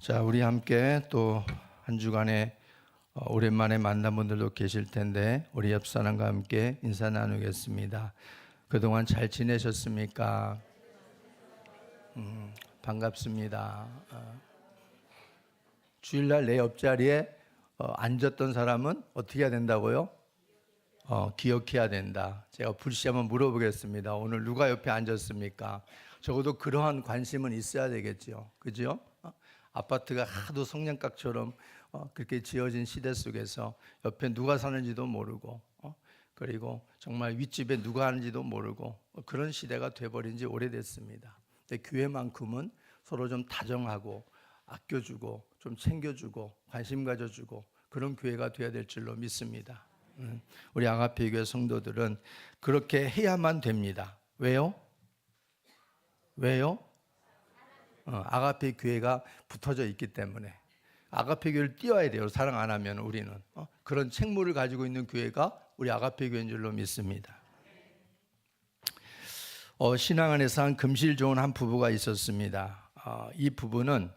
자, 우리 함께 또 한 주간에 오랜만에 만난 분들도 계실 텐데 우리 옆 사람과 함께 인사 나누겠습니다. 그동안 잘 지내셨습니까? 반갑습니다. 주일날 내 옆자리에 앉았던 사람은 어떻게 해야 된다고요? 기억해야 된다. 제가 불시 한번 물어보겠습니다. 오늘 누가 옆에 앉았습니까? 적어도 그러한 관심은 있어야 되겠죠. 그죠? 아파트가 하도 성냥갑처럼 그렇게 지어진 시대 속에서 옆에 누가 사는지도 모르고 그리고 정말 윗집에 누가 하는지도 모르고 그런 시대가 돼버린 지 오래됐습니다. 근데 교회만큼은 서로 좀 다정하고 아껴주고 좀 챙겨주고 관심 가져주고 그런 교회가 돼야 될 줄로 믿습니다. 우리 아가페 교회 성도들은 그렇게 해야만 됩니다. 왜요? 아가페 교회가 붙어져 있기 때문에 아가페 교회를 띄워야 돼요. 사랑 안 하면 우리는 그런 책무를 가지고 있는 교회가 우리 아가페 교회인 줄로 믿습니다. 신앙 안에서 한 금실 좋은 한 부부가 있었습니다. 이 부부는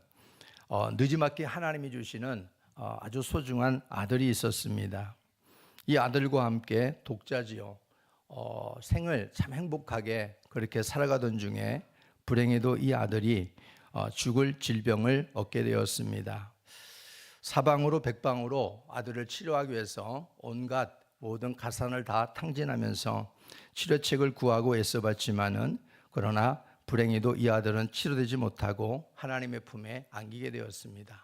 늦지막히 하나님이 주시는 아주 소중한 아들이 있었습니다. 이 아들과 함께 독자지요. 생을 참 행복하게 그렇게 살아가던 중에 불행히도 이 아들이 죽을 질병을 얻게 되었습니다. 사방으로 백방으로 아들을 치료하기 위해서 온갖 모든 가산을 다 탕진하면서 치료책을 구하고 애써봤지만은 그러나 불행히도 이 아들은 치료되지 못하고 하나님의 품에 안기게 되었습니다.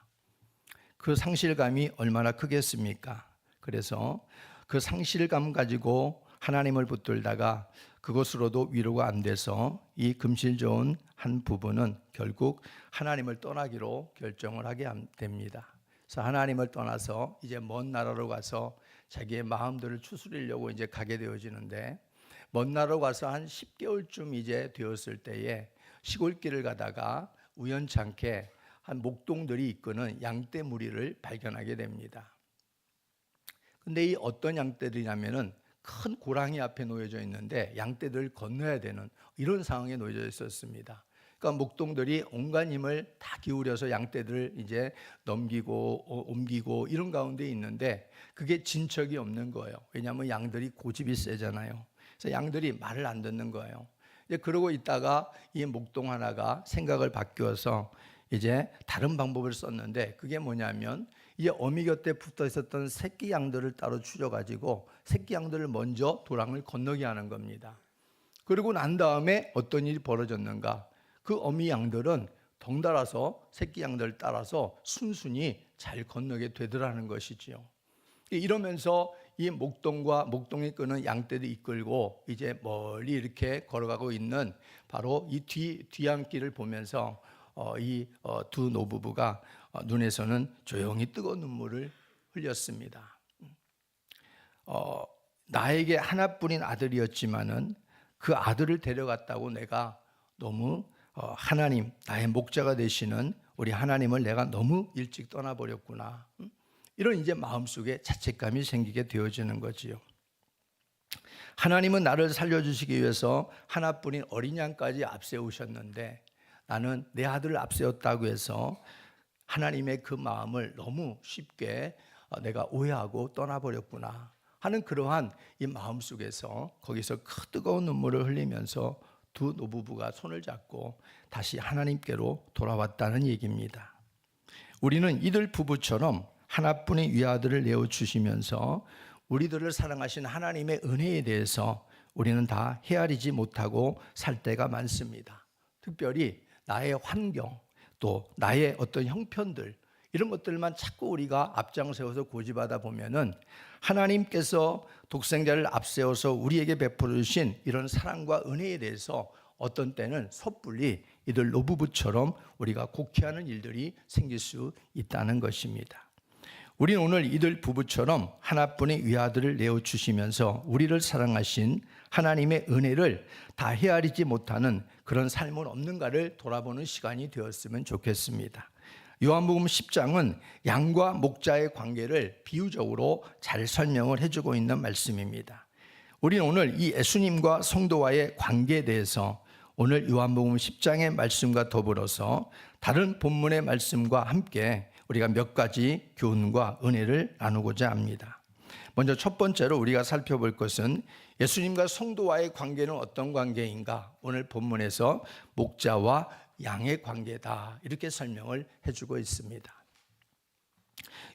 그 상실감이 얼마나 크겠습니까? 그래서 그 상실감 가지고 하나님을 붙들다가 그것으로도 위로가 안 돼서 이 금실 좋은 한 부부는 결국 하나님을 떠나기로 결정을 하게 됩니다. 그래서 하나님을 떠나서 이제 먼 나라로 가서 자기의 마음들을 추스리려고 이제 가게 되어지는데 먼 나라로 가서 한 10개월쯤 이제 되었을 때에 시골길을 가다가 우연찮게 한 목동들이 이끄는 양떼 무리를 발견하게 됩니다. 근데 이 어떤 양떼들이냐면은 큰 고랑이 앞에 놓여져 있는데 양떼들을 건너야 되는 이런 상황에 놓여져 있었습니다. 그러니까 목동들이 온갖 힘을 다 기울여서 양떼들을 이제 넘기고 옮기고 이런 가운데 있는데 그게 진척이 없는 거예요. 왜냐하면 양들이 고집이 세잖아요. 그래서 양들이 말을 안 듣는 거예요. 이제 그러고 있다가 이 목동 하나가 생각을 바뀌어서 이제 다른 방법을 썼는데 그게 뭐냐면 이 어미 곁에 붙어 있었던 새끼 양들을 따로 추려가지고 새끼 양들을 먼저 도랑을 건너게 하는 겁니다. 그러고 난 다음에 어떤 일이 벌어졌는가? 그 어미 양들은 덩달아서 새끼 양들을 따라서 순순히 잘 건너게 되더라는 것이지요. 이러면서 이 목동이 끄는 양떼를 이끌고 이제 멀리 이렇게 걸어가고 있는 바로 이 뒤안길을 보면서 이 두 노부부가 눈에서는 조용히 뜨거운 눈물을 흘렸습니다. 나에게 하나뿐인 아들이었지만은 그 아들을 데려갔다고 내가 너무 하나님 나의 목자가 되시는 우리 하나님을 내가 너무 일찍 떠나버렸구나. 이런 이제 마음속에 자책감이 생기게 되어지는 거지요. 하나님은 나를 살려주시기 위해서 하나뿐인 어린 양까지 앞세우셨는데 나는 내 아들을 앞세웠다고 해서 하나님의 그 마음을 너무 쉽게 내가 오해하고 떠나버렸구나 하는 그러한 이 마음 속에서 거기서 그 뜨거운 눈물을 흘리면서 두 노부부가 손을 잡고 다시 하나님께로 돌아왔다는 얘기입니다. 우리는 이들 부부처럼 하나뿐인 위아들을 내어주시면서 우리들을 사랑하신 하나님의 은혜에 대해서 우리는 다 헤아리지 못하고 살 때가 많습니다. 특별히 나의 환경 또 나의 어떤 형편들 이런 것들만 자꾸 우리가 앞장세워서 고집하다 보면은 하나님께서 독생자를 앞세워서 우리에게 베풀어 주신 이런 사랑과 은혜에 대해서 어떤 때는 섣불리 이들 노부부처럼 우리가 곡해하는 일들이 생길 수 있다는 것입니다. 우리는 오늘 이들 부부처럼 하나뿐인 위아들을 내어주시면서 우리를 사랑하신 하나님의 은혜를 다 헤아리지 못하는 그런 삶은 없는가를 돌아보는 시간이 되었으면 좋겠습니다. 요한복음 10장은 양과 목자의 관계를 비유적으로 잘 설명을 해주고 있는 말씀입니다. 우리는 오늘 이 예수님과 성도와의 관계에 대해서 오늘 요한복음 10장의 말씀과 더불어서 다른 본문의 말씀과 함께 우리가 몇 가지 교훈과 은혜를 나누고자 합니다. 먼저 첫 번째로 우리가 살펴볼 것은 예수님과 성도와의 관계는 어떤 관계인가? 오늘 본문에서 목자와 양의 관계다, 이렇게 설명을 해주고 있습니다.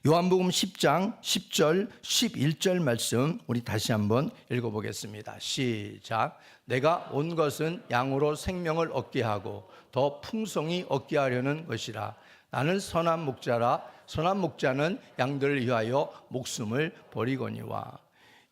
요한복음 10장 10절 11절 말씀 우리 다시 한번 읽어보겠습니다. 시작. 내가 온 것은 양으로 생명을 얻게 하고 더 풍성히 얻게 하려는 것이라. 나는 선한 목자라. 선한 목자는 양들을 위하여 목숨을 버리거니와.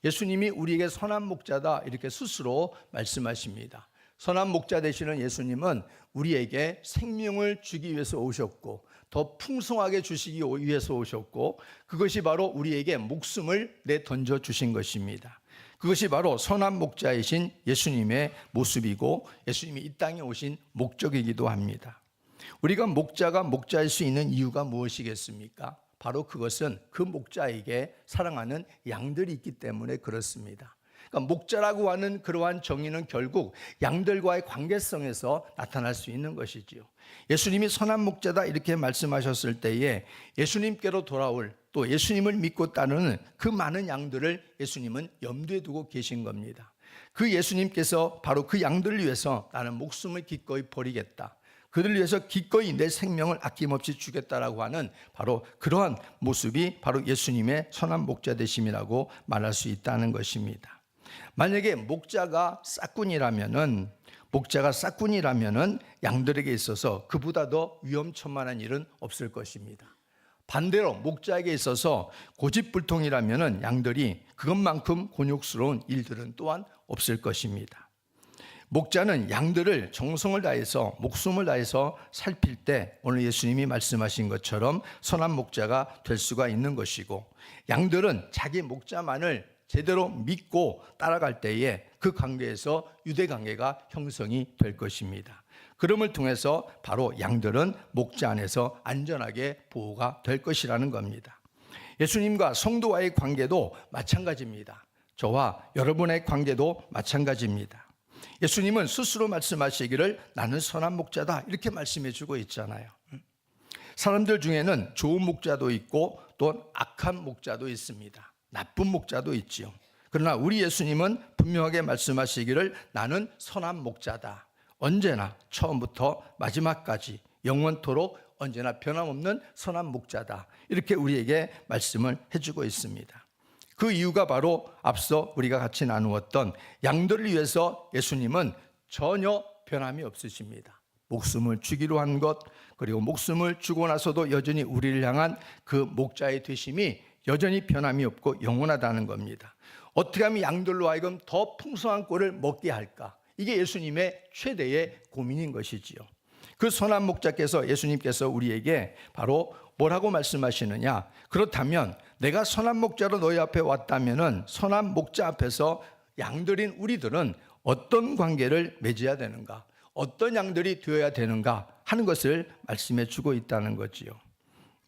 예수님이 우리에게 선한 목자다, 이렇게 스스로 말씀하십니다. 선한 목자 되시는 예수님은 우리에게 생명을 주기 위해서 오셨고 더 풍성하게 주시기 위해서 오셨고, 그것이 바로 우리에게 목숨을 내던져 주신 것입니다. 그것이 바로 선한 목자이신 예수님의 모습이고 예수님이 이 땅에 오신 목적이기도 합니다. 우리가 목자가 목자일 수 있는 이유가 무엇이겠습니까? 바로 그것은 그 목자에게 사랑하는 양들이 있기 때문에 그렇습니다. 그러니까 목자라고 하는 그러한 정의는 결국 양들과의 관계성에서 나타날 수 있는 것이지요. 예수님이 선한 목자다 이렇게 말씀하셨을 때에 예수님께로 돌아올, 또 예수님을 믿고 따르는 그 많은 양들을 예수님은 염두에 두고 계신 겁니다. 그 예수님께서 바로 그 양들을 위해서 나는 목숨을 기꺼이 버리겠다, 그들을 위해서 기꺼이 내 생명을 아낌없이 주겠다라고 하는 바로 그러한 모습이 바로 예수님의 선한 목자 되심이라고 말할 수 있다는 것입니다. 만약에 목자가 싹군이라면은 양들에게 있어서 그보다 더 위험천만한 일은 없을 것입니다. 반대로 목자에게 있어서 고집불통이라면은 양들이 그것만큼 곤욕스러운 일들은 또한 없을 것입니다. 목자는 양들을 정성을 다해서 목숨을 다해서 살필 때 오늘 예수님이 말씀하신 것처럼 선한 목자가 될 수가 있는 것이고, 양들은 자기 목자만을 제대로 믿고 따라갈 때에 그 관계에서 유대 관계가 형성이 될 것입니다. 그럼을 통해서 바로 양들은 목자 안에서 안전하게 보호가 될 것이라는 겁니다. 예수님과 성도와의 관계도 마찬가지입니다. 저와 여러분의 관계도 마찬가지입니다. 예수님은 스스로 말씀하시기를 나는 선한 목자다, 이렇게 말씀해 주고 있잖아요. 사람들 중에는 좋은 목자도 있고 또 악한 목자도 있습니다. 나쁜 목자도 있지요. 그러나 우리 예수님은 분명하게 말씀하시기를 나는 선한 목자다, 언제나 처음부터 마지막까지 영원토록 언제나 변함없는 선한 목자다, 이렇게 우리에게 말씀을 해주고 있습니다. 그 이유가 바로 앞서 우리가 같이 나누었던 양들을 위해서 예수님은 전혀 변함이 없으십니다. 목숨을 주기로 한 것, 그리고 목숨을 주고 나서도 여전히 우리를 향한 그 목자의 되심이 여전히 변함이 없고 영원하다는 겁니다. 어떻게 하면 양들로 하여금 더 풍성한 꼴을 먹게 할까? 이게 예수님의 최대의 고민인 것이지요. 그 선한 목자께서, 예수님께서 우리에게 바로 뭐라고 말씀하시느냐? 그렇다면 내가 선한 목자로 너희 앞에 왔다면은 선한 목자 앞에서 양들인 우리들은 어떤 관계를 맺어야 되는가? 어떤 양들이 되어야 되는가 하는 것을 말씀해 주고 있다는 거지요.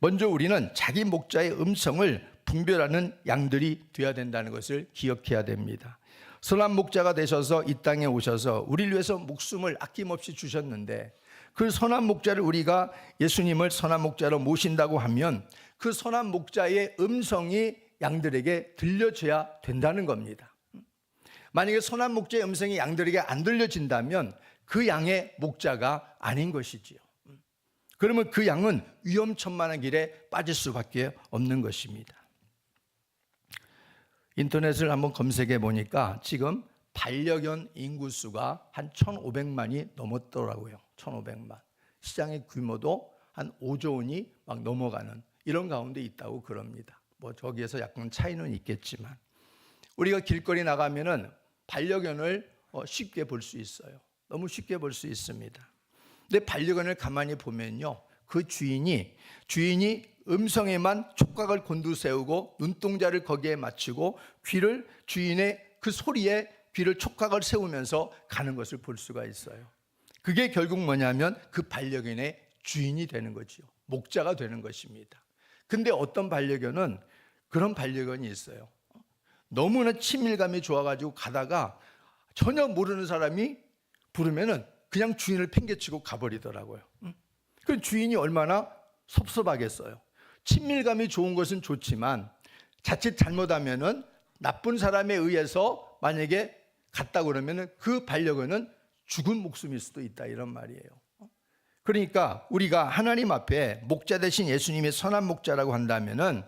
먼저 우리는 자기 목자의 음성을 분별하는 양들이 되어야 된다는 것을 기억해야 됩니다. 선한 목자가 되셔서 이 땅에 오셔서 우리를 위해서 목숨을 아낌없이 주셨는데, 그 선한 목자를 우리가 예수님을 선한 목자로 모신다고 하면 그 선한 목자의 음성이 양들에게 들려져야 된다는 겁니다. 만약에 선한 목자의 음성이 양들에게 안 들려진다면 그 양의 목자가 아닌 것이지요. 그러면 그 양은 위험천만한 길에 빠질 수밖에 없는 것입니다. 인터넷을 한번 검색해 보니까 지금 반려견 인구수가 한 1,500만이 넘었더라고요. 1,500만. 시장의 규모도 한 5조 원이 막 넘어가는 이런 가운데 있다고 그럽니다. 뭐 저기에서 약간 차이는 있겠지만 우리가 길거리 나가면은 반려견을 쉽게 볼 수 있어요. 너무 쉽게 볼 수 있습니다. 근데 반려견을 가만히 보면요, 그 주인이 음성에만 촉각을 곤두세우고 눈동자를 거기에 맞추고 귀를 주인의 그 소리에 귀를 촉각을 세우면서 가는 것을 볼 수가 있어요. 그게 결국 뭐냐면 그 반려견의 주인이 되는 거지요. 목자가 되는 것입니다. 근데 어떤 반려견은 그런 반려견이 있어요. 너무나 친밀감이 좋아가지고 가다가 전혀 모르는 사람이 부르면은 그냥 주인을 팽개치고 가버리더라고요. 그 주인이 얼마나 섭섭하겠어요. 친밀감이 좋은 것은 좋지만 자칫 잘못하면은 나쁜 사람에 의해서 만약에 갔다 그러면은 그 반려견은 죽은 목숨일 수도 있다, 이런 말이에요. 그러니까 우리가 하나님 앞에 목자 대신 예수님의 선한 목자라고 한다면은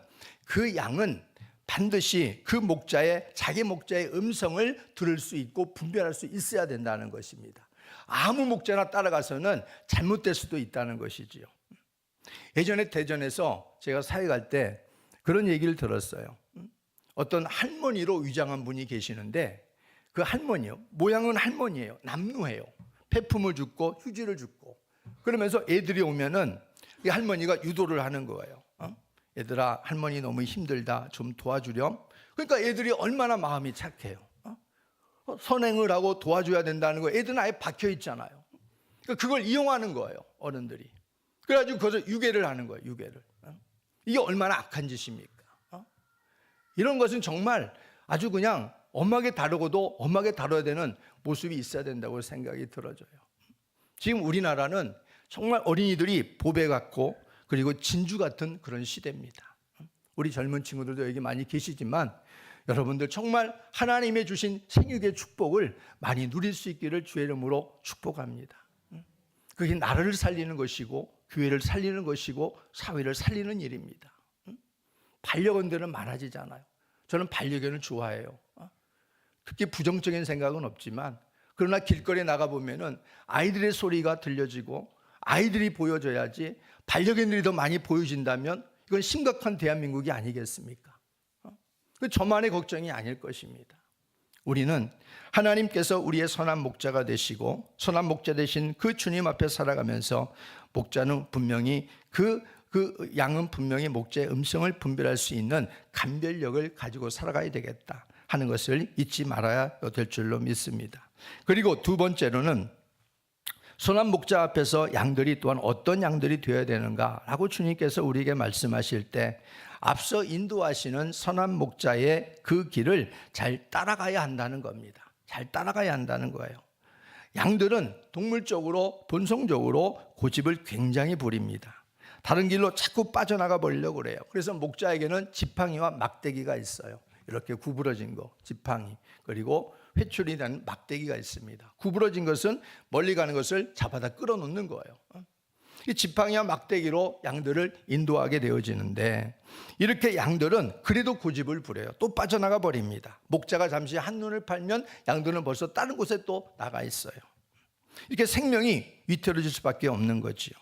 그 양은 반드시 그 목자의, 자기 목자의 음성을 들을 수 있고 분별할 수 있어야 된다는 것입니다. 아무 목자나 따라가서는 잘못될 수도 있다는 것이지요. 예전에 대전에서 제가 사회 갈 때 그런 얘기를 들었어요. 어떤 할머니로 위장한 분이 계시는데 그 할머니요, 모양은 할머니예요. 남루해요. 폐품을 줍고 휴지를 줍고 그러면서 애들이 오면은 이 할머니가 유도를 하는 거예요. 얘들아, 할머니 너무 힘들다, 좀 도와주렴. 그러니까 애들이 얼마나 마음이 착해요. 선행을 하고 도와줘야 된다는 거예요. 애들은 아예 박혀 있잖아요. 그러니까 그걸 이용하는 거예요, 어른들이. 그래가지고 거기서 유괴를 하는 거예요, 유괴를. 이게 얼마나 악한 짓입니까? 이런 것은 정말 아주 그냥 엄하게 다루고도 엄하게 다뤄야 되는 모습이 있어야 된다고 생각이 들어져요. 지금 우리나라는 정말 어린이들이 보배 같고 그리고 진주 같은 그런 시대입니다. 우리 젊은 친구들도 여기 많이 계시지만 여러분들 정말 하나님의 주신 생육의 축복을 많이 누릴 수 있기를 주의 이름으로 축복합니다. 그게 나라를 살리는 것이고 교회를 살리는 것이고 사회를 살리는 일입니다. 반려견들은 많아지잖아요. 저는 반려견을 좋아해요. 특히 부정적인 생각은 없지만 그러나 길거리에 나가보면은 아이들의 소리가 들려지고 아이들이 보여줘야지 반려견들이 더 많이 보여진다면 이건 심각한 대한민국이 아니겠습니까? 저만의 걱정이 아닐 것입니다. 우리는 하나님께서 우리의 선한 목자가 되시고 선한 목자 되신 그 주님 앞에 살아가면서 목자는 분명히 그 양은 분명히 목자의 음성을 분별할 수 있는 감별력을 가지고 살아가야 되겠다 하는 것을 잊지 말아야 될 줄로 믿습니다. 그리고 두 번째로는 선한 목자 앞에서 양들이 또한 어떤 양들이 되어야 되는가라고 주님께서 우리에게 말씀하실 때 앞서 인도하시는 선한 목자의 그 길을 잘 따라가야 한다는 겁니다. 잘 따라가야 한다는 거예요. 양들은 동물적으로 본성적으로 고집을 굉장히 부립니다. 다른 길로 자꾸 빠져나가 버리려고 그래요. 그래서 목자에게는 지팡이와 막대기가 있어요. 이렇게 구부러진 거, 지팡이, 그리고 회출이 된 막대기가 있습니다. 구부러진 것은 멀리 가는 것을 잡아다 끌어놓는 거예요. 이 지팡이와 막대기로 양들을 인도하게 되어지는데 이렇게 양들은 그래도 고집을 부려요. 또 빠져나가 버립니다. 목자가 잠시 한눈을 팔면 양들은 벌써 다른 곳에 또 나가 있어요. 이렇게 생명이 위태로워질 수밖에 없는 거지요.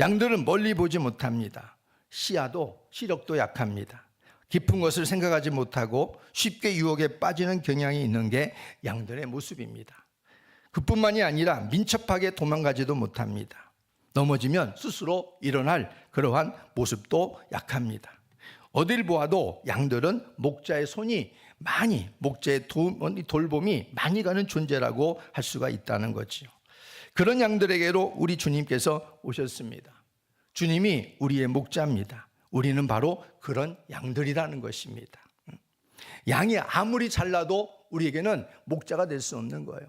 양들은 멀리 보지 못합니다. 시력도 약합니다. 깊은 것을 생각하지 못하고 쉽게 유혹에 빠지는 경향이 있는 게 양들의 모습입니다. 그뿐만이 아니라 민첩하게 도망가지도 못합니다. 넘어지면 스스로 일어날 그러한 모습도 약합니다. 어딜 보아도 양들은 목자의 손이 많이, 목자의 돌봄이 많이 가는 존재라고 할 수가 있다는 거지요. 그런 양들에게로 우리 주님께서 오셨습니다. 주님이 우리의 목자입니다. 우리는 바로 그런 양들이라는 것입니다. 양이 아무리 잘나도 우리에게는 목자가 될 수 없는 거예요.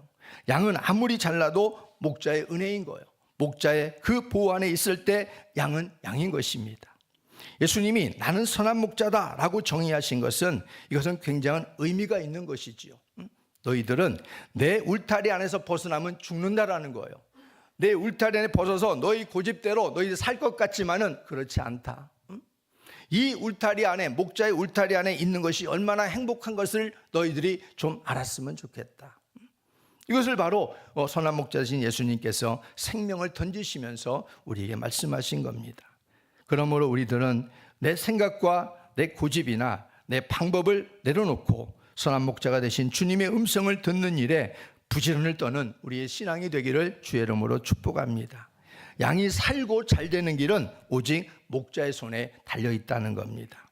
양은 아무리 잘나도 목자의 은혜인 거예요. 목자의 그 보호 안에 있을 때 양은 양인 것입니다. 예수님이 나는 선한 목자다라고 정의하신 것은 이것은 굉장한 의미가 있는 것이지요. 너희들은 내 울타리 안에서 벗어나면 죽는다라는 거예요. 내 울타리 안에 벗어서 너희 고집대로 너희들 살 것 같지만은 그렇지 않다. 이 울타리 안에, 목자의 울타리 안에 있는 것이 얼마나 행복한 것을 너희들이 좀 알았으면 좋겠다. 이것을 바로 선한 목자이신 예수님께서 생명을 던지시면서 우리에게 말씀하신 겁니다. 그러므로 우리들은 내 생각과 내 고집이나 내 방법을 내려놓고 선한 목자가 되신 주님의 음성을 듣는 일에 부지런을 떠는 우리의 신앙이 되기를 주의 이름으로 축복합니다. 양이 살고 잘 되는 길은 오직 목자의 손에 달려있다는 겁니다.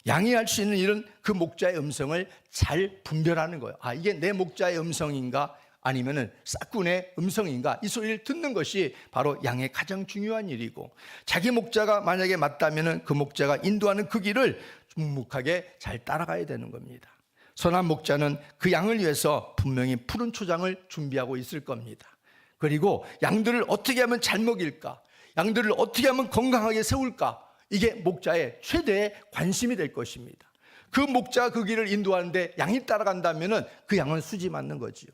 양이 할 수 있는 일은 그 목자의 음성을 잘 분별하는 거예요. 이게 내 목자의 음성인가 아니면은 싹군의 음성인가, 이 소리를 듣는 것이 바로 양의 가장 중요한 일이고, 자기 목자가 만약에 맞다면은 그 목자가 인도하는 그 길을 묵묵하게 잘 따라가야 되는 겁니다. 선한 목자는 그 양을 위해서 분명히 푸른 초장을 준비하고 있을 겁니다. 그리고 양들을 어떻게 하면 잘 먹일까? 양들을 어떻게 하면 건강하게 세울까? 이게 목자의 최대의 관심이 될 것입니다. 그 목자가 그 길을 인도하는데 양이 따라간다면 그 양은 수지 맞는 거지요.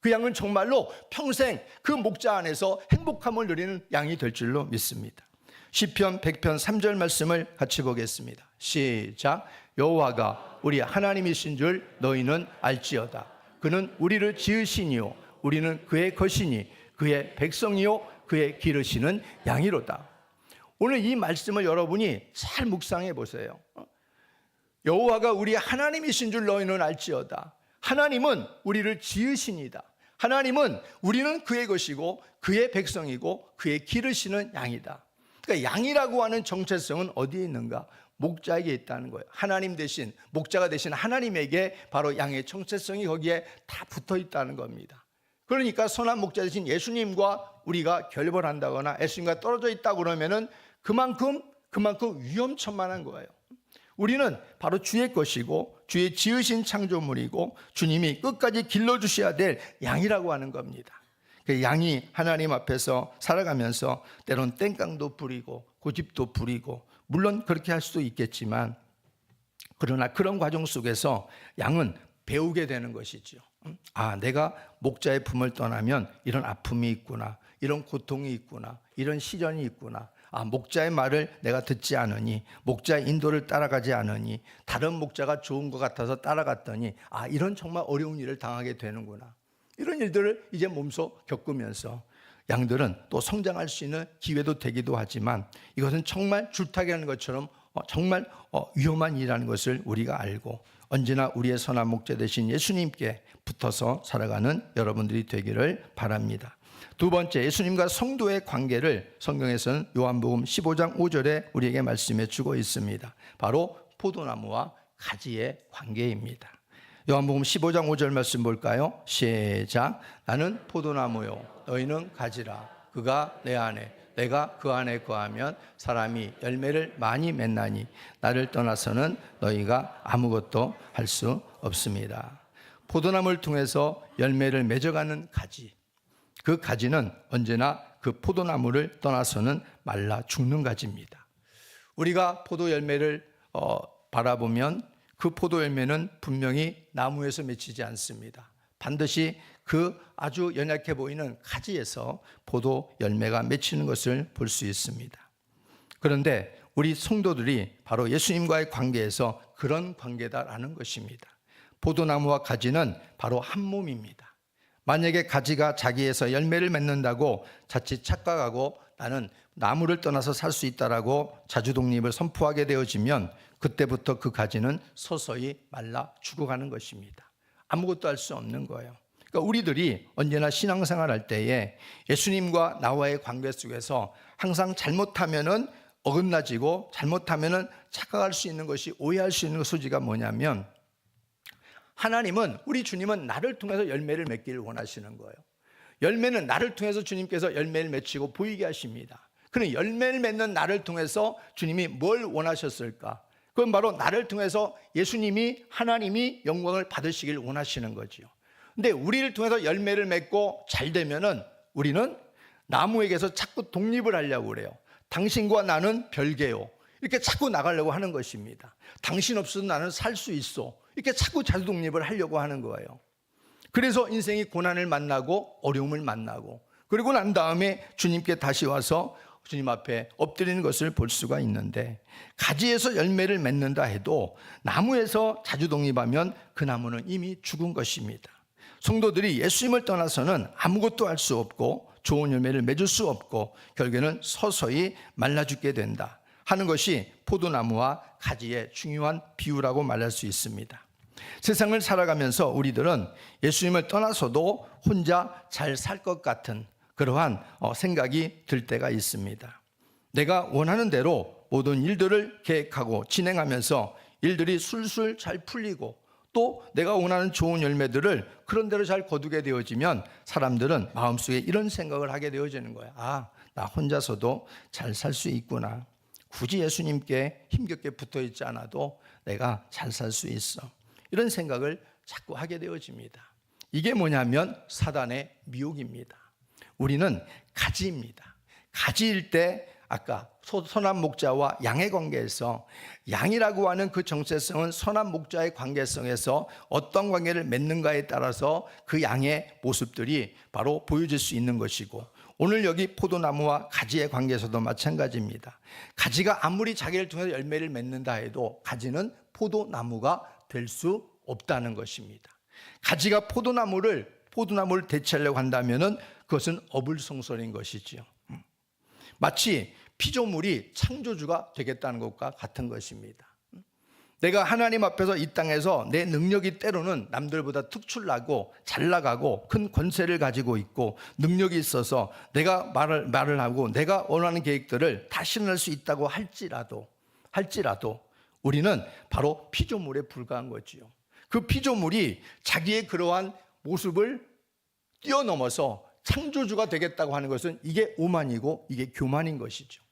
그 양은 정말로 평생 그 목자 안에서 행복함을 누리는 양이 될 줄로 믿습니다. 시편 100편 3절 말씀을 같이 보겠습니다. 시작. 여호와가 우리 하나님이신 줄 너희는 알지어다. 그는 우리를 지으시니요 우리는 그의 것이니 그의 백성이요 그의 기르시는 양이로다. 오늘 이 말씀을 여러분이 잘 묵상해 보세요. 여호와가 우리 하나님이신 줄 너희는 알지어다. 하나님은 우리를 지으시니다. 하나님은 우리는 그의 것이고 그의 백성이고 그의 기르시는 양이다. 그러니까 양이라고 하는 정체성은 어디에 있는가? 목자에게 있다는 거예요. 하나님 대신, 목자가 대신 하나님에게 바로 양의 정체성이 거기에 다 붙어 있다는 겁니다. 그러니까 선한 목자 대신 예수님과 우리가 결별한다거나 예수님과 떨어져 있다고 그러면은 그만큼 위험천만한 거예요. 우리는 바로 주의 것이고 주의 지으신 창조물이고 주님이 끝까지 길러주셔야 될 양이라고 하는 겁니다. 그 양이 하나님 앞에서 살아가면서 때론 땡깡도 부리고 고집도 부리고 물론 그렇게 할 수도 있겠지만 그러나 그런 과정 속에서 양은 배우게 되는 것이죠. 아, 내가 목자의 품을 떠나면 이런 아픔이 있구나, 이런 고통이 있구나, 이런 시련이 있구나. 아, 목자의 말을 내가 듣지 않으니, 목자의 인도를 따라가지 않으니, 다른 목자가 좋은 것 같아서 따라갔더니 아, 이런 정말 어려운 일을 당하게 되는구나. 이런 일들을 이제 몸소 겪으면서 양들은 또 성장할 수 있는 기회도 되기도 하지만 이것은 정말 줄타기 하는 것처럼 정말 위험한 일이라는 것을 우리가 알고 언제나 우리의 선한 목자 되신 예수님께 붙어서 살아가는 여러분들이 되기를 바랍니다. 두 번째, 예수님과 성도의 관계를 성경에서는 요한복음 15장 5절에 우리에게 말씀해 주고 있습니다. 바로 포도나무와 가지의 관계입니다. 요한복음 15장 5절 말씀 볼까요? 시작. 나는 포도나무요 너희는 가지라. 그가 내 안에 내가 그 안에 거하면 사람이 열매를 많이 맺나니 나를 떠나서는 너희가 아무것도 할 수 없습니다. 포도나무를 통해서 열매를 맺어가는 가지, 그 가지는 언제나 그 포도나무를 떠나서는 말라 죽는 가지입니다. 우리가 포도 열매를 바라보면 그 포도 열매는 분명히 나무에서 맺히지 않습니다. 반드시 그 아주 연약해 보이는 가지에서 포도 열매가 맺히는 것을 볼 수 있습니다. 그런데 우리 성도들이 바로 예수님과의 관계에서 그런 관계다라는 것입니다. 포도나무와 가지는 바로 한 몸입니다. 만약에 가지가 자기에서 열매를 맺는다고 자칫 착각하고 나는 나무를 떠나서 살 수 있다라고 자주독립을 선포하게 되어지면 그때부터 그 가지는 서서히 말라 죽어가는 것입니다. 아무것도 할 수 없는 거예요. 그러니까 우리들이 언제나 신앙생활 할 때에 예수님과 나와의 관계 속에서 항상 잘못하면은 어긋나지고 잘못하면은 착각할 수 있는 것이, 오해할 수 있는 소지가 뭐냐면 하나님은, 우리 주님은 나를 통해서 열매를 맺기를 원하시는 거예요. 열매는 나를 통해서 주님께서 열매를 맺히고 보이게 하십니다. 그럼 열매를 맺는 나를 통해서 주님이 뭘 원하셨을까? 그건 바로 나를 통해서 예수님이, 하나님이 영광을 받으시길 원하시는 거지요. 근데 우리를 통해서 열매를 맺고 잘 되면은 우리는 나무에게서 자꾸 독립을 하려고 그래요. 당신과 나는 별개요. 이렇게 자꾸 나가려고 하는 것입니다. 당신 없어도 나는 살 수 있어. 이렇게 자꾸 자주 독립을 하려고 하는 거예요. 그래서 인생이 고난을 만나고 어려움을 만나고 그리고 난 다음에 주님께 다시 와서 주님 앞에 엎드리는 것을 볼 수가 있는데, 가지에서 열매를 맺는다 해도 나무에서 자주 독립하면 그 나무는 이미 죽은 것입니다. 성도들이 예수님을 떠나서는 아무것도 할 수 없고 좋은 열매를 맺을 수 없고 결국에는 서서히 말라 죽게 된다 하는 것이 포도나무와 가지의 중요한 비유라고 말할 수 있습니다. 세상을 살아가면서 우리들은 예수님을 떠나서도 혼자 잘 살 것 같은 그러한 생각이 들 때가 있습니다. 내가 원하는 대로 모든 일들을 계획하고 진행하면서 일들이 술술 잘 풀리고 또 내가 원하는 좋은 열매들을 그런 대로 잘 거두게 되어지면 사람들은 마음속에 이런 생각을 하게 되어지는 거야. 아, 나 혼자서도 잘 살 수 있구나. 굳이 예수님께 힘겹게 붙어 있지 않아도 내가 잘 살 수 있어. 이런 생각을 자꾸 하게 되어집니다. 이게 뭐냐면 사단의 미혹입니다. 우리는 가지입니다. 가지일 때 아까 선한 목자와 양의 관계에서 양이라고 하는 그 정체성은 선한 목자의 관계성에서 어떤 관계를 맺는가에 따라서 그 양의 모습들이 바로 보여질 수 있는 것이고, 오늘 여기 포도나무와 가지의 관계에서도 마찬가지입니다. 가지가 아무리 자기를 통해서 열매를 맺는다 해도 가지는 포도나무가 될 수 없다는 것입니다. 가지가 포도나무를 대체하려고 한다면 그것은 어불성설인 것이지요. 마치 피조물이 창조주가 되겠다는 것과 같은 것입니다. 내가 하나님 앞에서 이 땅에서 내 능력이 때로는 남들보다 특출나고 잘 나가고 큰 권세를 가지고 있고 능력이 있어서 내가 말을 하고 내가 원하는 계획들을 다 실현할 수 있다고 할지라도 우리는 바로 피조물에 불과한 거지요. 그 피조물이 자기의 그러한 모습을 뛰어넘어서 창조주가 되겠다고 하는 것은 이게 오만이고 이게 교만인 것이죠.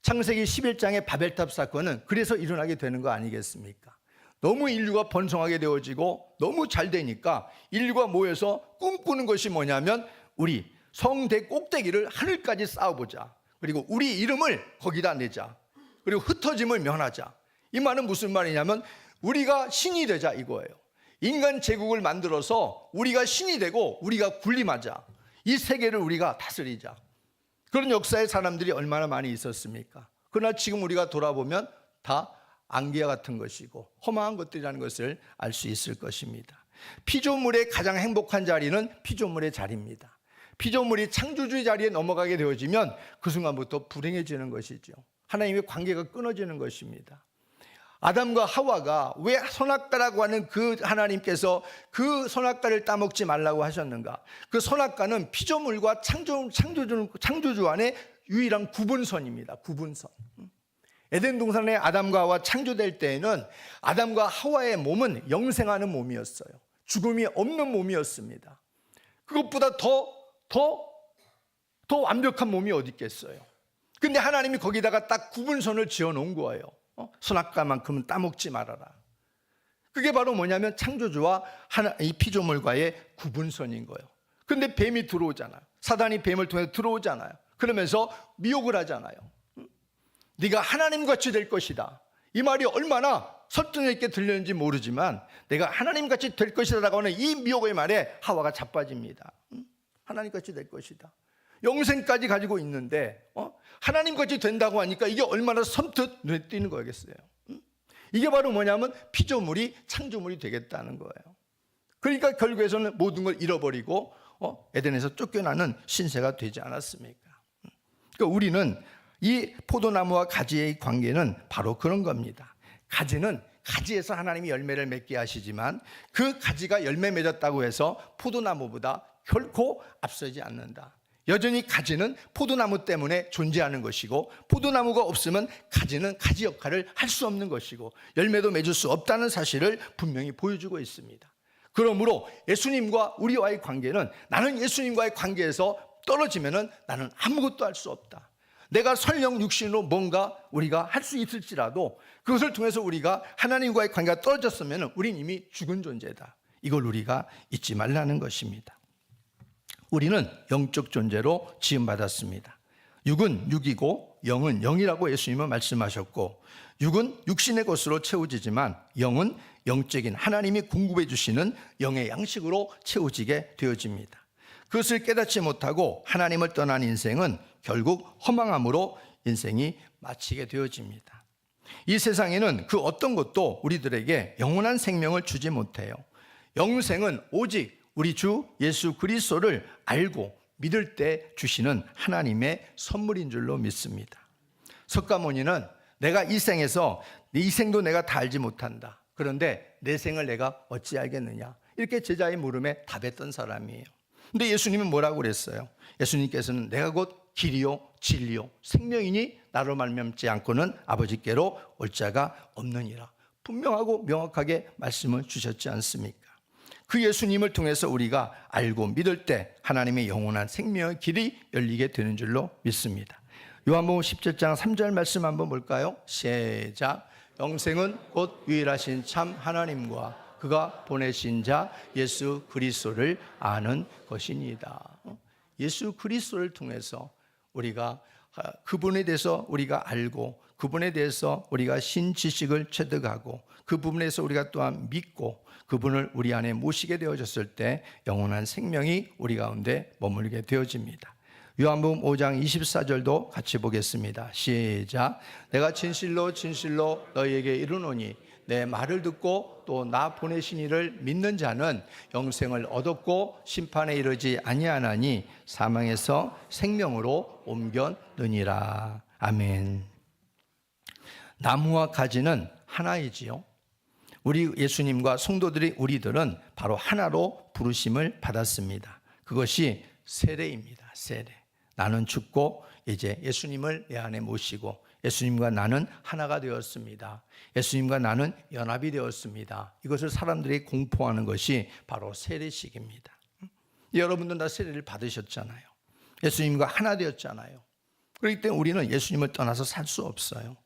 창세기 11장의 바벨탑 사건은 그래서 일어나게 되는 거 아니겠습니까? 너무 인류가 번성하게 되어지고 너무 잘 되니까 인류가 모여서 꿈꾸는 것이 뭐냐면 우리 성대 꼭대기를 하늘까지 쌓아보자. 그리고 우리 이름을 거기다 내자. 그리고 흩어짐을 면하자. 이 말은 무슨 말이냐면 우리가 신이 되자 이거예요. 인간 제국을 만들어서 우리가 신이 되고 우리가 군림하자. 이 세계를 우리가 다스리자. 그런 역사의 사람들이 얼마나 많이 있었습니까? 그러나 지금 우리가 돌아보면 다 안개와 같은 것이고 허망한 것들이라는 것을 알 수 있을 것입니다. 피조물의 가장 행복한 자리는 피조물의 자리입니다. 피조물이 창조주의 자리에 넘어가게 되어지면 그 순간부터 불행해지는 것이죠. 하나님의 관계가 끊어지는 것입니다. 아담과 하와가 왜 선악과라고 하는 그 하나님께서 그 선악과를 따먹지 말라고 하셨는가? 그 선악과는 피조물과 창조주 안에 유일한 구분선입니다. 구분선. 에덴 동산에 아담과 하와 창조될 때에는 아담과 하와의 몸은 영생하는 몸이었어요. 죽음이 없는 몸이었습니다. 그것보다 더 완벽한 몸이 어디 있겠어요? 근데 하나님이 거기다가 딱 구분선을 지어 놓은 거예요. 선악과만큼은 따먹지 말아라. 그게 바로 뭐냐면 창조주와 이 피조물과의 구분선인 거예요. 근데 뱀이 들어오잖아요. 사단이 뱀을 통해 들어오잖아요. 그러면서 미혹을 하잖아요. 네가 하나님같이 될 것이다. 이 말이 얼마나 설득력 있게 들렸는지 모르지만 내가 하나님같이 될 것이다 라고 하는 이 미혹의 말에 하와가 자빠집니다. 하나님같이 될 것이다. 영생까지 가지고 있는데 하나님같이 된다고 하니까 이게 얼마나 선뜻 눈에 띄는 거겠어요. 이게 바로 뭐냐면 피조물이 창조물이 되겠다는 거예요. 그러니까 결국에서는 모든 걸 잃어버리고 에덴에서 쫓겨나는 신세가 되지 않았습니까? 그러니까 우리는 이 포도나무와 가지의 관계는 바로 그런 겁니다. 가지는 가지에서 하나님이 열매를 맺게 하시지만 그 가지가 열매 맺었다고 해서 포도나무보다 결코 앞서지 않는다. 여전히 가지는 포도나무 때문에 존재하는 것이고 포도나무가 없으면 가지는 가지 역할을 할 수 없는 것이고 열매도 맺을 수 없다는 사실을 분명히 보여주고 있습니다. 그러므로 예수님과 우리와의 관계는 나는 예수님과의 관계에서 떨어지면 나는 아무것도 할 수 없다. 내가 설령 육신으로 뭔가 우리가 할 수 있을지라도 그것을 통해서 우리가 하나님과의 관계가 떨어졌으면 우린 이미 죽은 존재다. 이걸 우리가 잊지 말라는 것입니다. 우리는 영적 존재로 지음받았습니다. 육은 육이고 영은 영이라고 예수님은 말씀하셨고 육은 육신의 것으로 채워지지만 영은 영적인 하나님이 공급해 주시는 영의 양식으로 채워지게 되어집니다. 그것을 깨닫지 못하고 하나님을 떠난 인생은 결국 허망함으로 인생이 마치게 되어집니다. 이 세상에는 그 어떤 것도 우리들에게 영원한 생명을 주지 못해요. 영생은 오직 우리 주 예수 그리스도를 알고 믿을 때 주시는 하나님의 선물인 줄로 믿습니다. 석가모니는 내가 이 생에서 이 생도 내가 다 알지 못한다. 그런데 내 생을 내가 어찌 알겠느냐. 이렇게 제자의 물음에 답했던 사람이에요. 근데 예수님은 뭐라고 그랬어요? 예수님께서는 내가 곧 길이요 진리요 생명이니 나로 말미암지 않고는 아버지께로 올 자가 없느니라. 분명하고 명확하게 말씀을 주셨지 않습니까? 그 예수님을 통해서 우리가 알고 믿을 때 하나님의 영원한 생명의 길이 열리게 되는 줄로 믿습니다. 요한복음 17장 3절 말씀 한번 볼까요? 시작. 영생은 곧 유일하신 참 하나님과 그가 보내신 자 예수 그리스도를 아는 것이니이다. 예수 그리스도를 통해서 우리가 그분에 대해서 우리가 알고, 그분에 대해서 우리가 신지식을 체득하고, 그 부분에서 우리가 또한 믿고 그분을 우리 안에 모시게 되어졌을 때 영원한 생명이 우리 가운데 머물게 되어집니다. 요한복음 5장 24절도 같이 보겠습니다. 시작. 내가 진실로 진실로 너희에게 이르노니 내 말을 듣고 또 나 보내신 이를 믿는 자는 영생을 얻었고 심판에 이르지 아니하나니 사망에서 생명으로 옮겼느니라. 아멘. 나무와 가지는 하나이지요. 우리 예수님과 성도들이, 우리들은 바로 하나로 부르심을 받았습니다. 그것이 세례입니다. 세례. 나는 죽고 이제 예수님을 내 안에 모시고 예수님과 나는 하나가 되었습니다. 예수님과 나는 연합이 되었습니다. 이것을 사람들이 공포하는 것이 바로 세례식입니다. 여러분들 다 세례를 받으셨잖아요. 예수님과 하나 되었잖아요. 그렇기 때문에 우리는 예수님을 떠나서 살 수 없어요.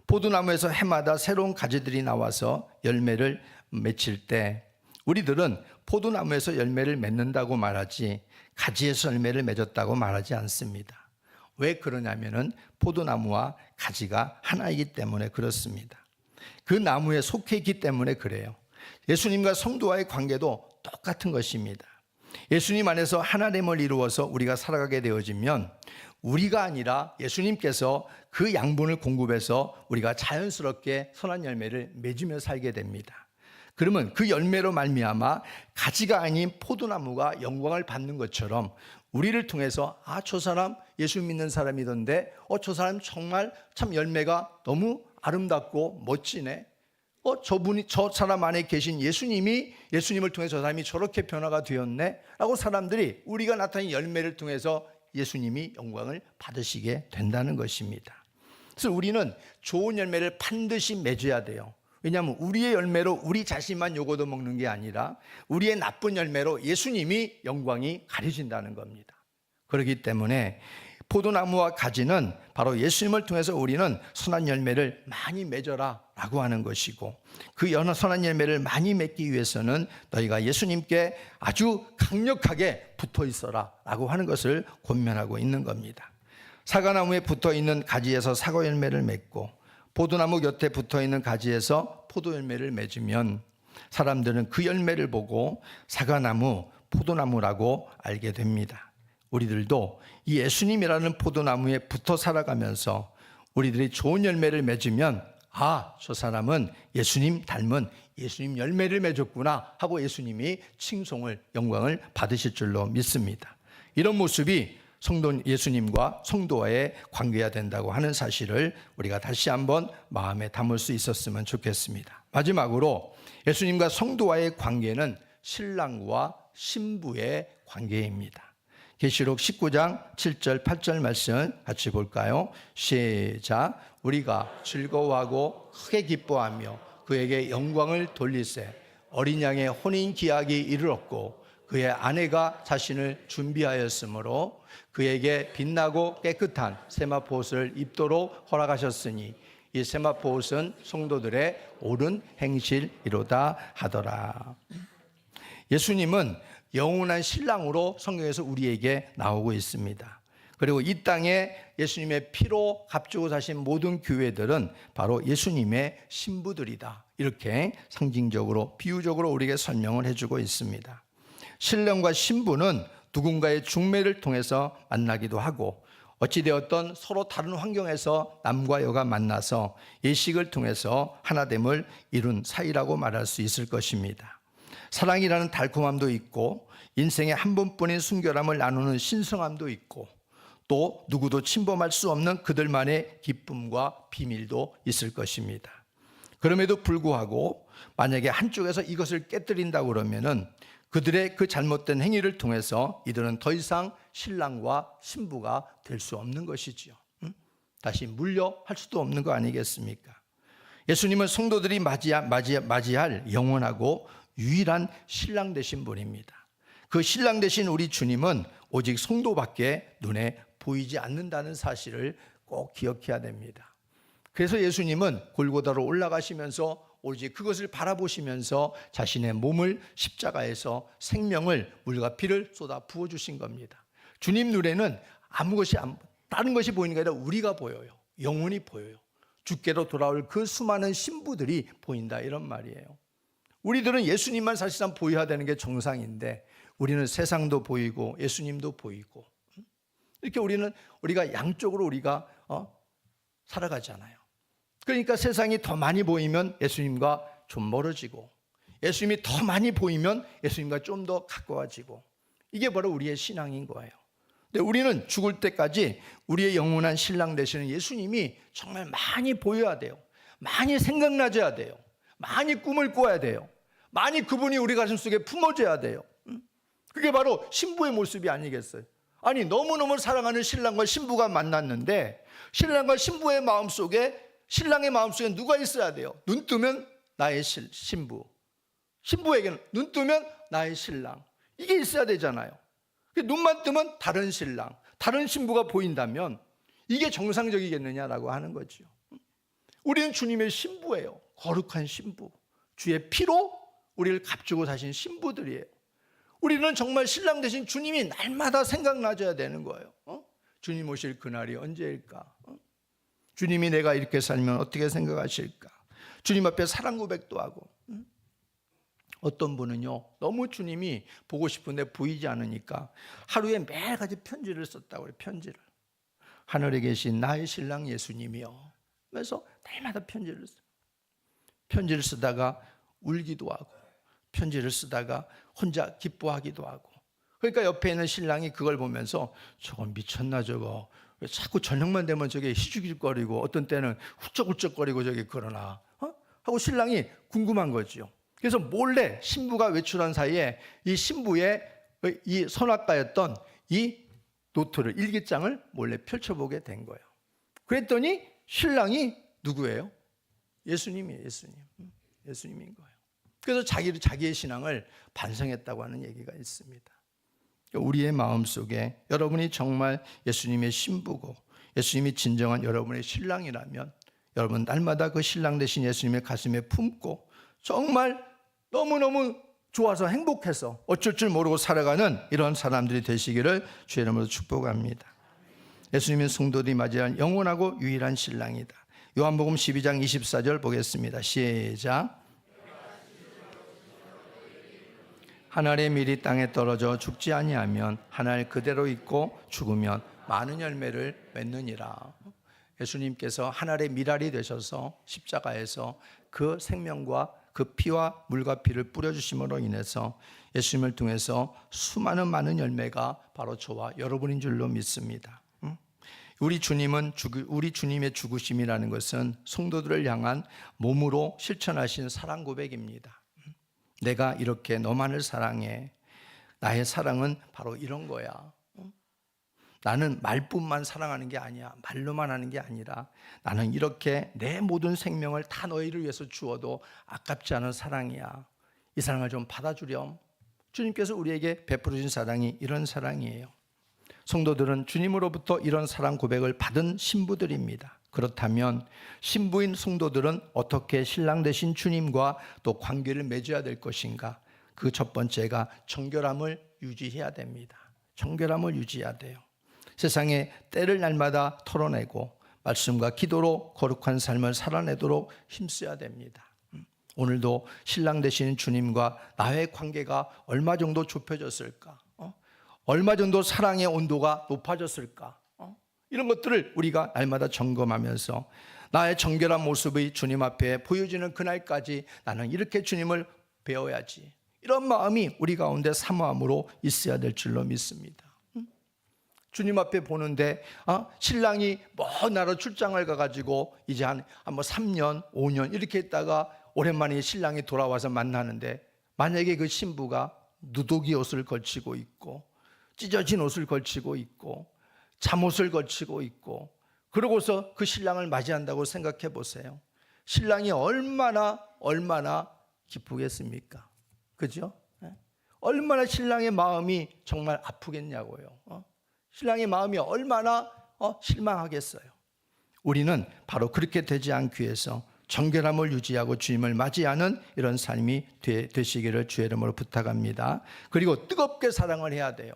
포도나무에서 해마다 새로운 가지들이 나와서 열매를 맺힐 때 우리들은 포도나무에서 열매를 맺는다고 말하지 가지에서 열매를 맺었다고 말하지 않습니다. 왜 그러냐면은 포도나무와 가지가 하나이기 때문에 그렇습니다. 그 나무에 속해 있기 때문에 그래요. 예수님과 성도와의 관계도 똑같은 것입니다. 예수님 안에서 하나됨을 이루어서 우리가 살아가게 되어지면 우리가 아니라 예수님께서 그 양분을 공급해서 우리가 자연스럽게 선한 열매를 맺으며 살게 됩니다. 그러면 그 열매로 말미암아 가지가 아닌 포도나무가 영광을 받는 것처럼 우리를 통해서 저 사람 예수 믿는 사람이던데 저 사람 정말 참 열매가 너무 아름답고 멋지네. 저 사람 안에 계신 예수님을 통해서 저 사람이 저렇게 변화가 되었네 라고 사람들이 우리가 나타낸 열매를 통해서 예수님이 영광을 받으시게 된다는 것입니다. 그래서 우리는 좋은 열매를 반드시 맺어야 돼요. 왜냐하면 우리의 열매로 우리 자신만 요거도 먹는 게 아니라 우리의 나쁜 열매로 예수님이 영광이 가려진다는 겁니다. 그렇기 때문에 포도나무와 가지는 바로 예수님을 통해서 우리는 선한 열매를 많이 맺어라 라고 하는 것이고, 그 선한 열매를 많이 맺기 위해서는 너희가 예수님께 아주 강력하게 붙어 있어라 라고 하는 것을 권면하고 있는 겁니다. 사과나무에 붙어 있는 가지에서 사과 열매를 맺고 포도나무 곁에 붙어 있는 가지에서 포도 열매를 맺으면 사람들은 그 열매를 보고 사과나무, 포도나무라고 알게 됩니다. 우리들도 이 예수님이라는 포도나무에 붙어 살아가면서 우리들이 좋은 열매를 맺으면 저 사람은 예수님 닮은 예수님 열매를 맺었구나 하고 예수님이 칭송을, 영광을 받으실 줄로 믿습니다. 이런 모습이 예수님과 성도와의 관계가 된다고 하는 사실을 우리가 다시 한번 마음에 담을 수 있었으면 좋겠습니다. 마지막으로 예수님과 성도와의 관계는 신랑과 신부의 관계입니다. 계시록 19장 7절 8절 말씀 같이 볼까요? 시작. 우리가 즐거워하고 크게 기뻐하며 그에게 영광을 돌리세. 어린 양의 혼인 기약이 이르렀고 그의 아내가 자신을 준비하였으므로 그에게 빛나고 깨끗한 세마포 옷을 입도록 허락하셨으니 이 세마포 옷은 성도들의 옳은 행실이로다 하더라. 예수님은 영원한 신랑으로 성경에서 우리에게 나오고 있습니다. 그리고 이 땅에 예수님의 피로 값주고 사신 모든 교회들은 바로 예수님의 신부들이다. 이렇게 상징적으로 비유적으로 우리에게 설명을 해주고 있습니다. 신랑과 신부는 누군가의 중매를 통해서 만나기도 하고 어찌되었던 서로 다른 환경에서 남과 여가 만나서 예식을 통해서 하나됨을 이룬 사이라고 말할 수 있을 것입니다. 사랑이라는 달콤함도 있고 인생의 한 번뿐인 순결함을 나누는 신성함도 있고 또 누구도 침범할 수 없는 그들만의 기쁨과 비밀도 있을 것입니다. 그럼에도 불구하고 만약에 한쪽에서 이것을 깨뜨린다고 그러면은 그들의 그 잘못된 행위를 통해서 이들은 더 이상 신랑과 신부가 될 수 없는 것이지요. 다시 물려할 수도 없는 거 아니겠습니까? 예수님은 성도들이 맞이할 영원하고 유일한 신랑 되신 분입니다. 그 신랑 되신 우리 주님은 오직 성도밖에 눈에 보이지 않는다는 사실을 꼭 기억해야 됩니다. 그래서 예수님은 골고다로 올라가시면서 오직 그것을 바라보시면서 자신의 몸을 십자가에서 생명을 물과 피를 쏟아 부어주신 겁니다. 주님 눈에는 다른 것이 보이는 게 아니라 우리가 보여요. 영혼이 보여요. 주께로 돌아올 그 수많은 신부들이 보인다, 이런 말이에요. 우리들은 예수님만 사실상 보여야 되는 게 정상인데 우리는 세상도 보이고 예수님도 보이고, 이렇게 우리가 양쪽으로 우리가 살아가잖아요. 그러니까 세상이 더 많이 보이면 예수님과 좀 멀어지고, 예수님이 더 많이 보이면 예수님과 좀 더 가까워지고, 이게 바로 우리의 신앙인 거예요. 근데 우리는 죽을 때까지 우리의 영원한 신랑 되시는 예수님이 정말 많이 보여야 돼요. 많이 생각나줘야 돼요. 많이 꿈을 꿔야 돼요. 많이 그분이 우리 가슴 속에 품어줘야 돼요. 그게 바로 신부의 모습이 아니겠어요? 아니, 너무너무 사랑하는 신랑과 신부가 만났는데 신랑과 신부의 마음속에, 신랑의 마음속에 누가 있어야 돼요? 눈 뜨면 나의 신부, 신부에게는 눈 뜨면 나의 신랑, 이게 있어야 되잖아요. 눈만 뜨면 다른 신랑, 다른 신부가 보인다면 이게 정상적이겠느냐라고 하는 거죠. 우리는 주님의 신부예요. 거룩한 신부, 주의 피로 우리를 값주고 사신 신부들이에요. 우리는 정말 신랑 되신 주님이 날마다 생각나줘야 되는 거예요. 주님 오실 그날이 언제일까? 주님이 내가 이렇게 살면 어떻게 생각하실까? 주님 앞에 사랑 고백도 하고. 어떤 분은요, 너무 주님이 보고 싶은데 보이지 않으니까 하루에 매일같이 편지를 썼다고 그래요. 편지를. 하늘에 계신 나의 신랑 예수님이요. 그래서 날마다 편지를 써요. 편지를 쓰다가 울기도 하고, 편지를 쓰다가 혼자 기뻐하기도 하고. 그러니까 옆에 있는 신랑이 그걸 보면서 저거 미쳤나 저거, 왜 자꾸 저녁만 되면 저게 희죽희죽거리고 어떤 때는 훌쩍훌쩍거리고 저게 그러나 하고 신랑이 궁금한 거죠. 그래서 몰래 신부가 외출한 사이에 이 신부의 이 선악가였던 이 노트를, 일기장을 몰래 펼쳐보게 된 거예요. 그랬더니 신랑이 누구예요? 예수님이에요. 예수님인 거예요. 그래서 자기의 신앙을 반성했다고 하는 얘기가 있습니다. 우리의 마음속에 여러분이 정말 예수님의 신부고 예수님이 진정한 여러분의 신랑이라면 여러분 날마다 그 신랑 되신 예수님의 가슴에 품고 정말 너무너무 좋아서 행복해서 어쩔 줄 모르고 살아가는 이런 사람들이 되시기를 주의 이름으로 축복합니다. 예수님의 성도들이 맞이할 영원하고 유일한 신랑이다. 요한복음 12장 24절 보겠습니다. 시작. 한 알의 밀이 땅에 떨어져 죽지 아니하면 한 알 그대로 있고 죽으면 많은 열매를 맺느니라. 예수님께서 한 알의 밀알이 되셔서 십자가에서 그 생명과 그 피와 물과 피를 뿌려주심으로 인해서 예수님을 통해서 수많은 많은 열매가 바로 저와 여러분인 줄로 믿습니다. 우리 주님의 죽으심이라는 것은 성도들을 향한 몸으로 실천하신 사랑 고백입니다. 내가 이렇게 너만을 사랑해. 나의 사랑은 바로 이런 거야. 나는 말뿐만 사랑하는 게 아니야. 말로만 하는 게 아니라 나는 이렇게 내 모든 생명을 다 너희를 위해서 주어도 아깝지 않은 사랑이야. 이 사랑을 좀 받아주렴. 주님께서 우리에게 베풀어 주신 사랑이 이런 사랑이에요. 성도들은 주님으로부터 이런 사랑 고백을 받은 신부들입니다. 그렇다면 신부인 성도들은 어떻게 신랑 되신 주님과 또 관계를 맺어야 될 것인가? 그 첫 번째가 정결함을 유지해야 됩니다. 정결함을 유지해야 돼요. 세상에 때를 날마다 털어내고 말씀과 기도로 거룩한 삶을 살아내도록 힘써야 됩니다. 오늘도 신랑 되시는 주님과 나의 관계가 얼마 정도 좁혀졌을까? 얼마 정도 사랑의 온도가 높아졌을까? 이런 것들을 우리가 날마다 점검하면서 나의 정결한 모습이 주님 앞에 보여지는 그날까지 나는 이렇게 주님을 배워야지, 이런 마음이 우리 가운데 사모함으로 있어야 될 줄로 믿습니다. 주님 앞에 보는데 신랑이 먼 나라 출장을 가가지고 이제 한 3년 5년 이렇게 있다가 오랜만에 신랑이 돌아와서 만나는데, 만약에 그 신부가 누더기 옷을 걸치고 있고 찢어진 옷을 걸치고 있고 잠옷을 걸치고 있고 그러고서 그 신랑을 맞이한다고 생각해 보세요. 신랑이 얼마나 기쁘겠습니까? 그죠? 얼마나 신랑의 마음이 정말 아프겠냐고요. 신랑의 마음이 얼마나 실망하겠어요. 우리는 바로 그렇게 되지 않기 위해서 정결함을 유지하고 주님을 맞이하는 이런 삶이 되시기를 주의 이름으로 부탁합니다. 그리고 뜨겁게 사랑을 해야 돼요.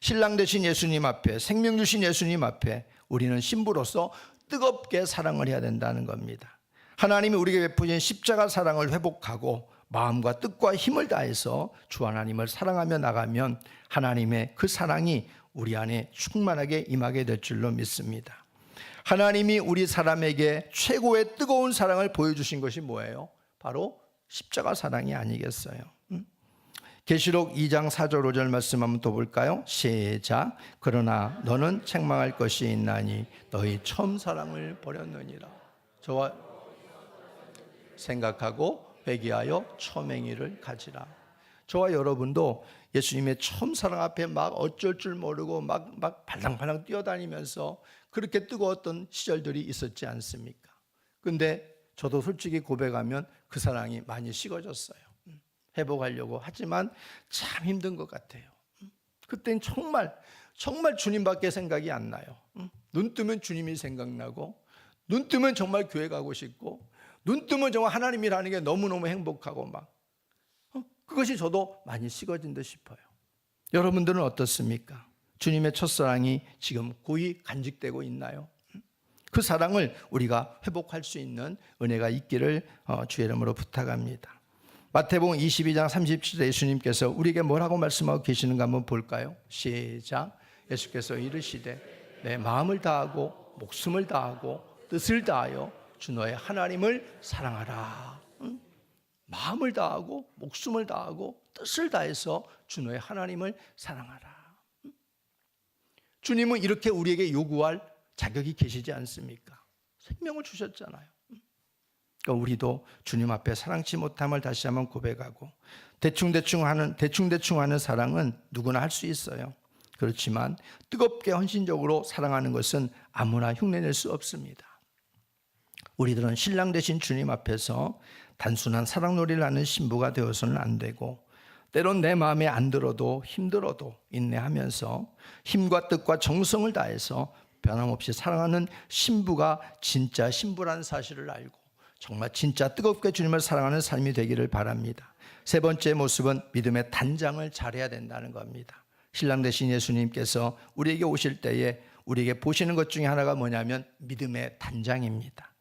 신랑 되신 예수님 앞에, 생명 주신 예수님 앞에 우리는 신부로서 뜨겁게 사랑을 해야 된다는 겁니다. 하나님이 우리에게 베푸신 십자가 사랑을 회복하고 마음과 뜻과 힘을 다해서 주 하나님을 사랑하며 나가면 하나님의 그 사랑이 우리 안에 충만하게 임하게 될 줄로 믿습니다. 하나님이 우리 사람에게 최고의 뜨거운 사랑을 보여주신 것이 뭐예요? 바로 십자가 사랑이 아니겠어요? 계시록 2장 4절 5절 말씀 한번 더 볼까요? 시작. 그러나 너는 책망할 것이 있나니 너희 처음 사랑을 버렸느니라. 저와 생각하고 회개하여 처음 행위를 가지라. 저와 여러분도 예수님의 처음 사랑 앞에 막 어쩔 줄 모르고 막 발랑발랑 뛰어다니면서 그렇게 뜨거웠던 시절들이 있었지 않습니까? 근데 저도 솔직히 고백하면 그 사랑이 많이 식어졌어요. 회복하려고 하지만 참 힘든 것 같아요. 그땐 정말 주님밖에 생각이 안 나요. 눈 뜨면 주님이 생각나고, 눈 뜨면 정말 교회 가고 싶고, 눈 뜨면 정말 하나님이라는 게 너무너무 행복하고 막 그것이 저도 많이 식어진 듯 싶어요. 여러분들은 어떻습니까? 주님의 첫사랑이 지금 고이 간직되고 있나요? 그 사랑을 우리가 회복할 수 있는 은혜가 있기를 주의 이름으로 부탁합니다. 마태복음 22장 37절에 예수님께서 우리에게 뭐라고 말씀하고 계시는가 한번 볼까요? 시작. 예수께서 이르시되 내 마음을 다하고 목숨을 다하고 뜻을 다하여 주 너의 하나님을 사랑하라. 마음을 다하고 목숨을 다하고 뜻을 다해서 주 너의 하나님을 사랑하라. 주님은 이렇게 우리에게 요구할 자격이 계시지 않습니까? 생명을 주셨잖아요. 그러니까 우리도 주님 앞에 사랑치 못함을 다시 한번 고백하고, 대충 하는 사랑은 누구나 할 수 있어요. 그렇지만 뜨겁게 헌신적으로 사랑하는 것은 아무나 흉내낼 수 없습니다. 우리들은 신랑 되신 주님 앞에서 단순한 사랑놀이를 하는 신부가 되어서는 안 되고, 때론 내 마음에 안 들어도 힘들어도 인내하면서 힘과 뜻과 정성을 다해서 변함없이 사랑하는 신부가 진짜 신부라는 사실을 알고 정말 진짜 뜨겁게 주님을 사랑하는 삶이 되기를 바랍니다. 세 번째 모습은 믿음의 단장을 잘해야 된다는 겁니다. 신랑 되신 예수님께서 우리에게 오실 때에 우리에게 보시는 것 중에 하나가 뭐냐면 믿음의 단장입니다.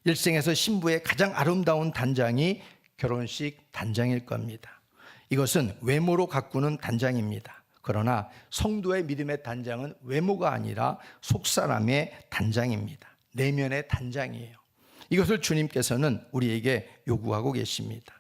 일생에서 신부의 가장 아름다운 단장이 결혼식 단장일 겁니다. 이것은 외모로 가꾸는 단장입니다. 그러나 성도의 믿음의 단장은 외모가 아니라 속사람의 단장입니다. 내면의 단장이에요. 이것을 주님께서는 우리에게 요구하고 계십니다.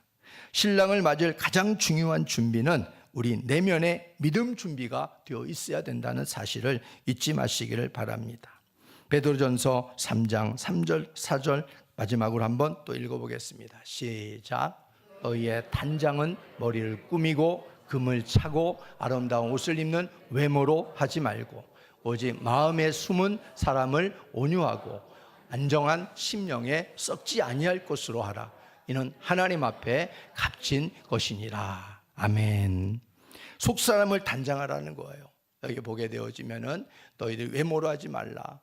신랑을 맞을 가장 중요한 준비는 우리 내면의 믿음 준비가 되어 있어야 된다는 사실을 잊지 마시기를 바랍니다. 베드로전서 3장 3절 4절 마지막으로 한번 또 읽어보겠습니다. 시작. 너희의 단장은 머리를 꾸미고 금을 차고 아름다운 옷을 입는 외모로 하지 말고 오직 마음에 숨은 사람을 온유하고 안정한 심령에 썩지 아니할 것으로 하라. 이는 하나님 앞에 값진 것이니라. 아멘. 속사람을 단장하라는 거예요. 여기 보게 되어지면은 너희들 외모로 하지 말라.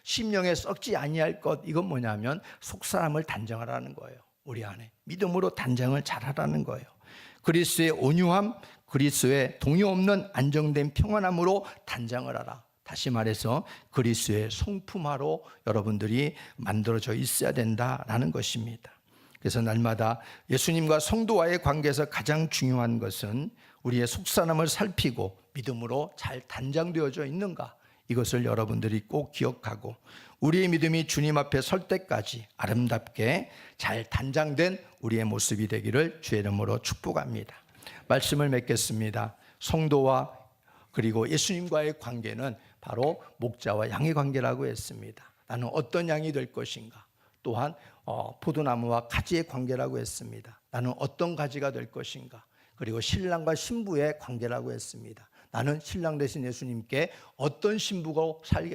심령에 썩지 아니할 것, 이건 뭐냐면 속사람을 단장하라는 거예요. 우리 안에 믿음으로 단장을 잘하라는 거예요. 그리스도의 온유함, 그리스도의 동요 없는 안정된 평안함으로 단장을 하라. 다시 말해서 그리스도의 성품화로 여러분들이 만들어져 있어야 된다라는 것입니다. 그래서 날마다 예수님과 성도와의 관계에서 가장 중요한 것은 우리의 속사람을 살피고 믿음으로 잘 단장되어져 있는가, 이것을 여러분들이 꼭 기억하고 우리의 믿음이 주님 앞에 설 때까지 아름답게 잘 단장된 우리의 모습이 되기를 주의 이름으로 축복합니다. 말씀을 맺겠습니다. 성도와 그리고 예수님과의 관계는 바로 목자와 양의 관계라고 했습니다. 나는 어떤 양이 될 것인가. 또한 포도나무와 가지의 관계라고 했습니다. 나는 어떤 가지가 될 것인가. 그리고 신랑과 신부의 관계라고 했습니다. 나는 신랑 되신 예수님께 어떤 신부가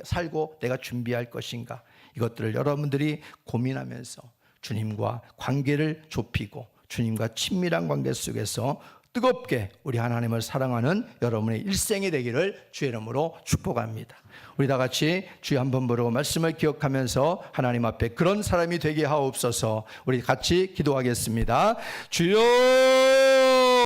살고 내가 준비할 것인가. 이것들을 여러분들이 고민하면서 주님과 관계를 좁히고 주님과 친밀한 관계 속에서 뜨겁게 우리 하나님을 사랑하는 여러분의 일생이 되기를 주의 이름으로 축복합니다. 우리 다 같이 주여 한번 부르고 말씀을 기억하면서 하나님 앞에 그런 사람이 되게 하옵소서. 우리 같이 기도하겠습니다. 주여